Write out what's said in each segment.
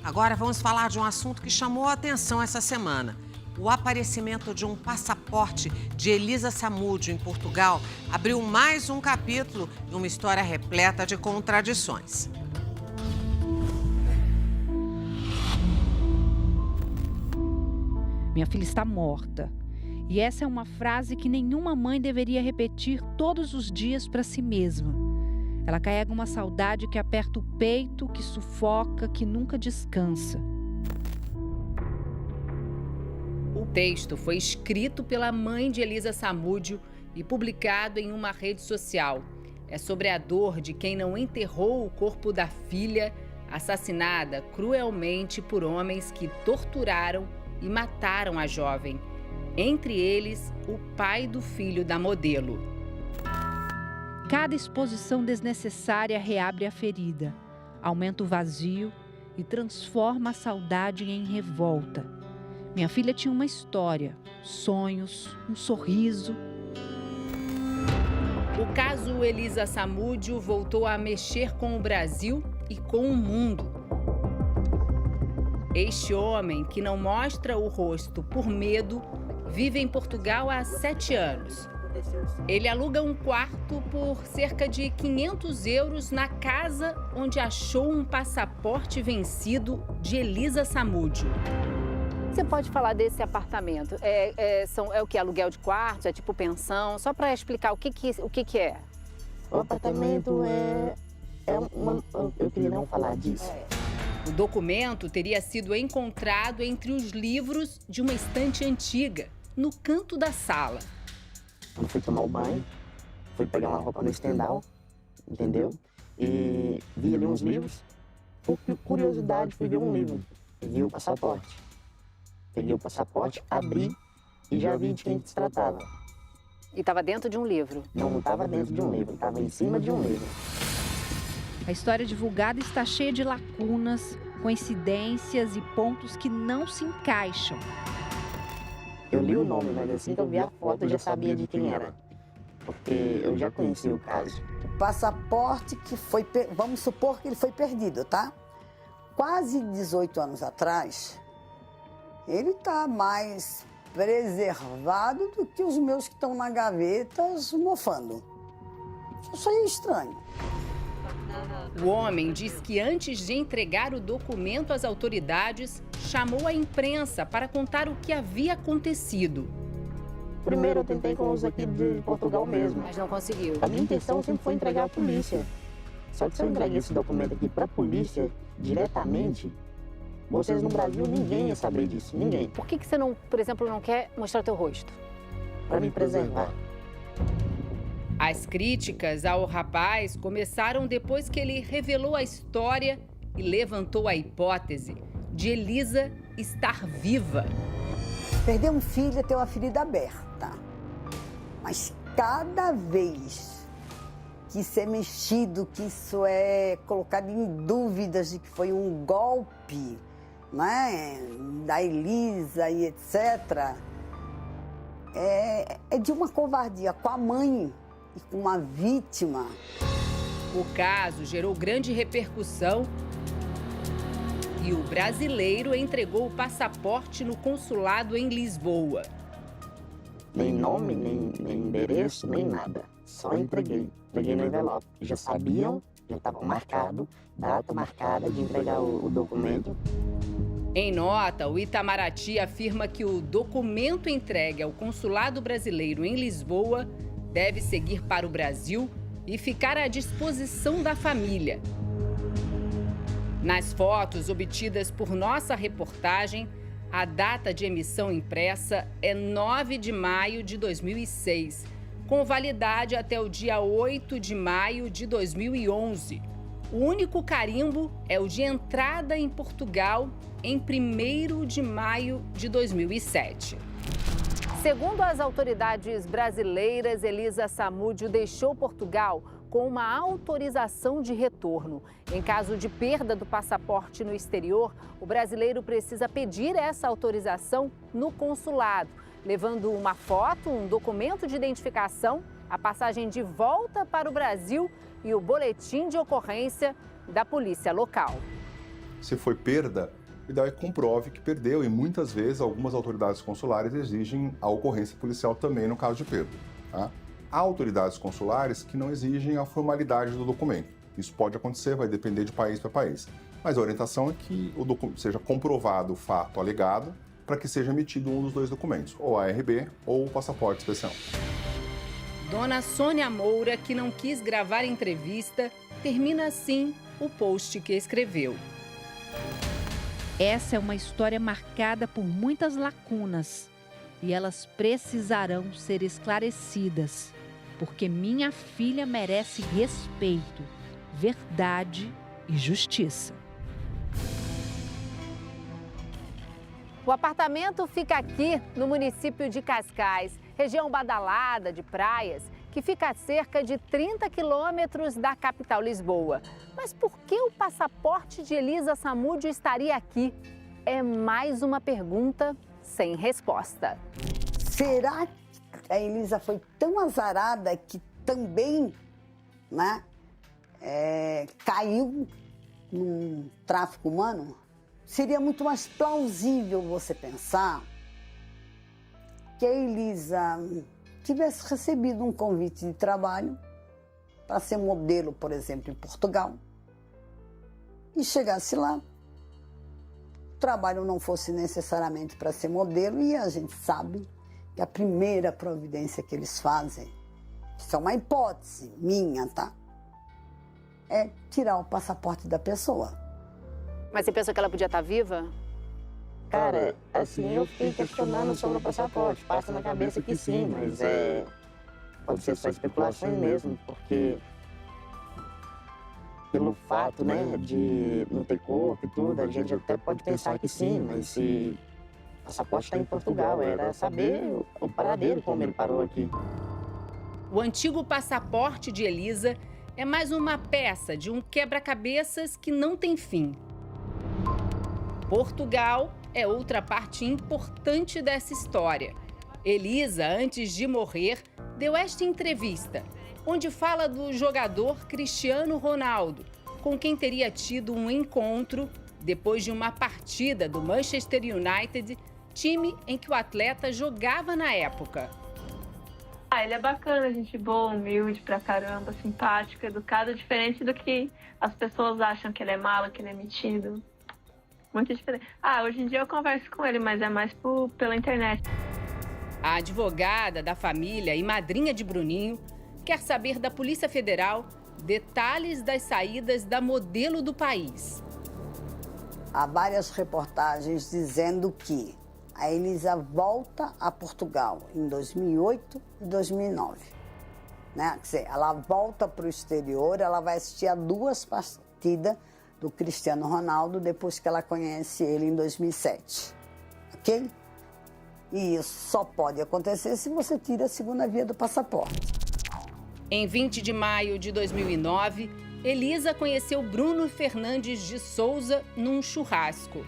Agora vamos falar de um assunto que chamou a atenção essa semana. O aparecimento de um passaporte de Elisa Samúdio em Portugal abriu mais um capítulo em uma história repleta de contradições. Minha filha está morta. E essa é uma frase que nenhuma mãe deveria repetir todos os dias para si mesma. Ela carrega uma saudade que aperta o peito, que sufoca, que nunca descansa. O texto foi escrito pela mãe de Elisa Samúdio e publicado em uma rede social. É sobre a dor de quem não enterrou o corpo da filha, assassinada cruelmente por homens que torturaram e mataram a jovem. Entre eles, o pai do filho da modelo. Cada exposição desnecessária reabre a ferida, aumenta o vazio e transforma a saudade em revolta. Minha filha tinha uma história, sonhos, um sorriso. O caso Elisa Samúdio voltou a mexer com o Brasil e com o mundo. Este homem, que não mostra o rosto por medo, vive em Portugal há 7 anos. Ele aluga um quarto por cerca de 500 euros na casa onde achou um passaporte vencido de Elisa Samúdio. Você pode falar desse apartamento? É o que? Aluguel de quartos? É tipo pensão? Só para explicar o que é. O apartamento eu queria não falar disso. O documento teria sido encontrado entre os livros de uma estante antiga, no canto da sala. Eu fui tomar o banho, fui pegar uma roupa no estendal, entendeu? E vi ali uns livros. Por curiosidade, fui ver um livro. Vi o passaporte. Peguei o passaporte, abri e já vi de quem se tratava. E estava dentro de um livro? Não estava dentro de um livro, estava em cima de um livro. A história divulgada está cheia de lacunas, coincidências e pontos que não se encaixam. Eu li o nome, mas assim que eu vi a foto eu já sabia de quem era, porque eu já conhecia o caso. O passaporte que foi, vamos supor que ele foi perdido, tá? Quase 18 anos atrás, ele está mais preservado do que os meus que estão na gaveta mofando. Isso aí é estranho. O homem diz que antes de entregar o documento às autoridades, chamou a imprensa para contar o que havia acontecido. Primeiro eu tentei com os aqui de Portugal mesmo. Mas não conseguiu. A minha intenção sempre foi entregar à polícia. Só que se eu entreguei esse documento aqui para a polícia diretamente, vocês no Brasil, ninguém ia saber disso, ninguém. Por que você não, por exemplo, não quer mostrar o teu rosto? Para me preservar. As críticas ao rapaz começaram depois que ele revelou a história e levantou a hipótese de Elisa estar viva. Perder um filho é ter uma ferida aberta. Mas cada vez que isso é mexido, que isso é colocado em dúvidas de que foi um golpe, né, da Elisa e etc., é de uma covardia com a mãe e com uma vítima. O caso gerou grande repercussão e o brasileiro entregou o passaporte no consulado em Lisboa. Nem nome, nem endereço, nem nada. Só entreguei. Entreguei no envelope. Já sabiam, já estava marcado, data marcada de entregar o documento. Em nota, o Itamaraty afirma que o documento entregue ao consulado brasileiro em Lisboa deve seguir para o Brasil e ficar à disposição da família. Nas fotos obtidas por nossa reportagem, a data de emissão impressa é 9 de maio de 2006, com validade até o dia 8 de maio de 2011. O único carimbo é o de entrada em Portugal em 1º de maio de 2007. Segundo as autoridades brasileiras, Elisa Samúdio deixou Portugal com uma autorização de retorno. Em caso de perda do passaporte no exterior, o brasileiro precisa pedir essa autorização no consulado, levando uma foto, um documento de identificação, a passagem de volta para o Brasil e o boletim de ocorrência da polícia local. Se foi perda, o ideal é que comprove que perdeu, e muitas vezes algumas autoridades consulares exigem a ocorrência policial também no caso de perda. Tá? Há autoridades consulares que não exigem a formalidade do documento. Isso pode acontecer, vai depender de país para país. Mas a orientação é que o documento seja comprovado o fato alegado para que seja emitido um dos dois documentos, ou a ARB ou o passaporte especial. Dona Sônia Moura, que não quis gravar entrevista, termina assim o post que escreveu. Essa é uma história marcada por muitas lacunas e elas precisarão ser esclarecidas, porque minha filha merece respeito, verdade e justiça. O apartamento fica aqui no município de Cascais, região badalada de praias, que fica a cerca de 30 quilômetros da capital Lisboa. Mas por que o passaporte de Elisa Samúdio estaria aqui? É mais uma pergunta sem resposta. Será que a Elisa foi tão azarada que também, né, caiu num tráfico humano? Seria muito mais plausível você pensar que a Elisa tivesse recebido um convite de trabalho para ser modelo, por exemplo, em Portugal, e chegasse lá, o trabalho não fosse necessariamente para ser modelo, e a gente sabe que a primeira providência que eles fazem, isso é uma hipótese minha, tá? É tirar o passaporte da pessoa. Mas você pensou que ela podia estar viva? Cara, assim, eu fiquei questionando sobre o passaporte. Passa na cabeça que sim, mas pode ser só especulações mesmo, porque pelo fato, né, de não ter corpo e tudo, a gente até pode pensar que sim, mas se o passaporte está em Portugal, era saber o paradeiro, como ele parou aqui. O antigo passaporte de Elisa é mais uma peça de um quebra-cabeças que não tem fim. Portugal é outra parte importante dessa história. Elisa, antes de morrer, deu esta entrevista, onde fala do jogador Cristiano Ronaldo, com quem teria tido um encontro depois de uma partida do Manchester United, time em que o atleta jogava na época. Ele é bacana, gente boa, humilde pra caramba, simpático, educado, diferente do que as pessoas acham que ele é malo, que ele é metido. Muito diferente. Hoje em dia eu converso com ele, mas é mais pela internet. A advogada da família e madrinha de Bruninho quer saber da Polícia Federal detalhes das saídas da modelo do país. Há várias reportagens dizendo que a Elisa volta a Portugal em 2008 e 2009. Né? Quer dizer, ela volta para o exterior, ela vai assistir a 2 partidas do Cristiano Ronaldo depois que ela conhece ele em 2007. Ok? E isso só pode acontecer se você tira a segunda via do passaporte. Em 20 de maio de 2009, Elisa conheceu Bruno Fernandes de Souza num churrasco.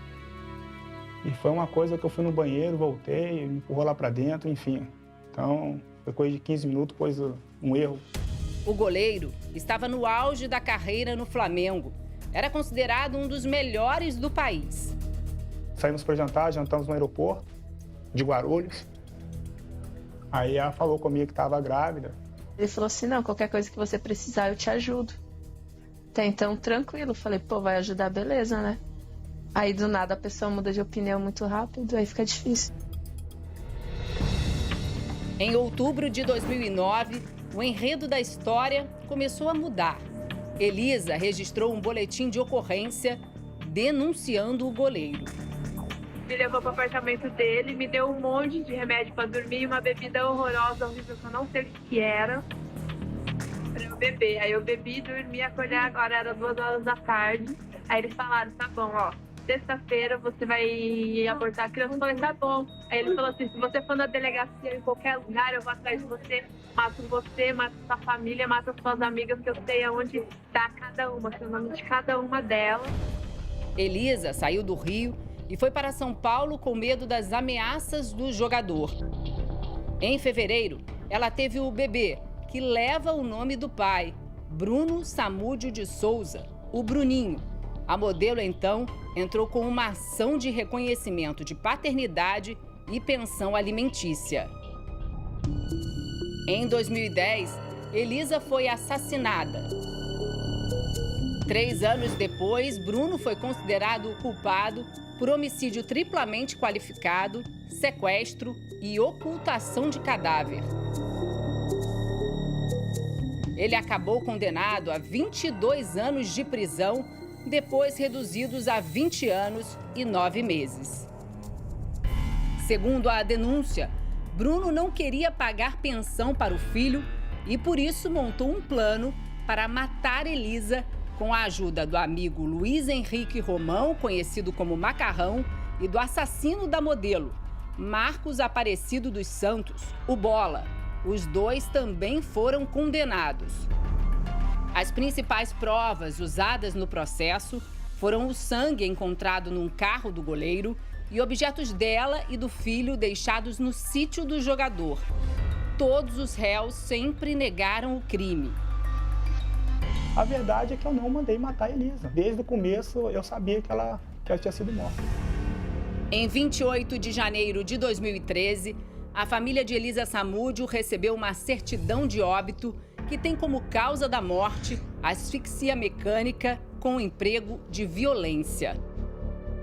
E foi uma coisa que eu fui no banheiro, voltei, me empurrou lá pra dentro, enfim. Então, foi coisa de 15 minutos, coisa, um erro. O goleiro estava no auge da carreira no Flamengo. Era considerado um dos melhores do país. Saímos para jantar, jantamos no aeroporto de Guarulhos. Aí ela falou comigo que estava grávida. Ele falou assim, não, qualquer coisa que você precisar eu te ajudo. Até então, tranquilo. Falei, vai ajudar, beleza, né? Aí do nada a pessoa muda de opinião muito rápido, aí fica difícil. Em outubro de 2009, o enredo da história começou a mudar. Elisa registrou um boletim de ocorrência denunciando o goleiro. Me levou para o apartamento dele, me deu um monte de remédio para dormir e uma bebida horrorosa, horrível, que eu não sei o que era, para eu beber. Aí eu bebi, dormi, acordei, agora era 2h da tarde. Aí eles falaram, tá bom, sexta-feira você vai abortar a criança. Eu falei, tá bom. Aí ele falou assim, se você for na delegacia em qualquer lugar, eu vou atrás de você, mato sua família, mato suas amigas, que eu sei aonde tá cada uma, sei o nome de cada uma delas. Elisa saiu do Rio e foi para São Paulo com medo das ameaças do jogador. Em fevereiro, ela teve o bebê, que leva o nome do pai, Bruno Samúdio de Souza, o Bruninho. A modelo, então, entrou com uma ação de reconhecimento de paternidade e pensão alimentícia. Em 2010, Elisa foi assassinada. 3 anos depois, Bruno foi considerado o culpado por homicídio triplamente qualificado, sequestro e ocultação de cadáver. Ele acabou condenado a 22 anos de prisão, depois reduzidos a 20 anos e 9 meses. Segundo a denúncia, Bruno não queria pagar pensão para o filho e, por isso, montou um plano para matar Elisa com a ajuda do amigo Luiz Henrique Romão, conhecido como Macarrão, e do assassino da modelo, Marcos Aparecido dos Santos, o Bola. Os dois também foram condenados. As principais provas usadas no processo foram o sangue encontrado num carro do goleiro e objetos dela e do filho deixados no sítio do jogador. Todos os réus sempre negaram o crime. A verdade é que eu não mandei matar a Elisa. Desde o começo eu sabia que ela tinha sido morta. Em 28 de janeiro de 2013, a família de Elisa Samúdio recebeu uma certidão de óbito que tem como causa da morte asfixia mecânica com emprego de violência.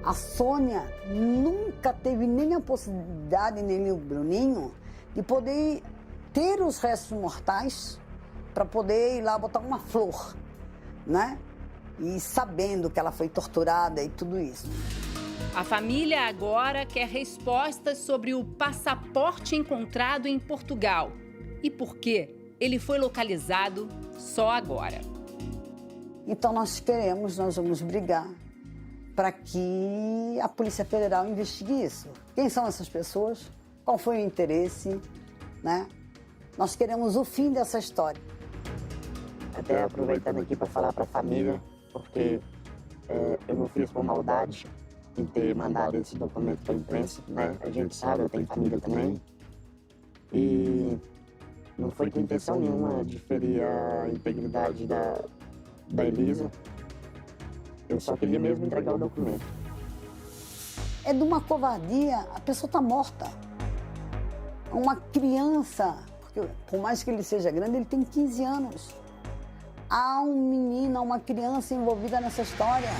A Sônia nunca teve nem a possibilidade, nem o Bruninho, de poder ter os restos mortais para poder ir lá botar uma flor, né? E sabendo que ela foi torturada e tudo isso. A família agora quer respostas sobre o passaporte encontrado em Portugal e por que ele foi localizado só agora. Então nós vamos brigar para que a Polícia Federal investigue isso. Quem são essas pessoas? Qual foi o interesse, né? Nós queremos o fim dessa história. Até aproveitando aqui para falar para a família, porque eu não fiz por maldade em ter mandado esse documento para a imprensa, né? A gente sabe, eu tenho família também. E não foi com intenção nenhuma de ferir a integridade da Elisa. Eu só queria mesmo entregar o documento. É de uma covardia, a pessoa está morta. Uma criança, porque por mais que ele seja grande, ele tem 15 anos. Há um menino, uma criança envolvida nessa história.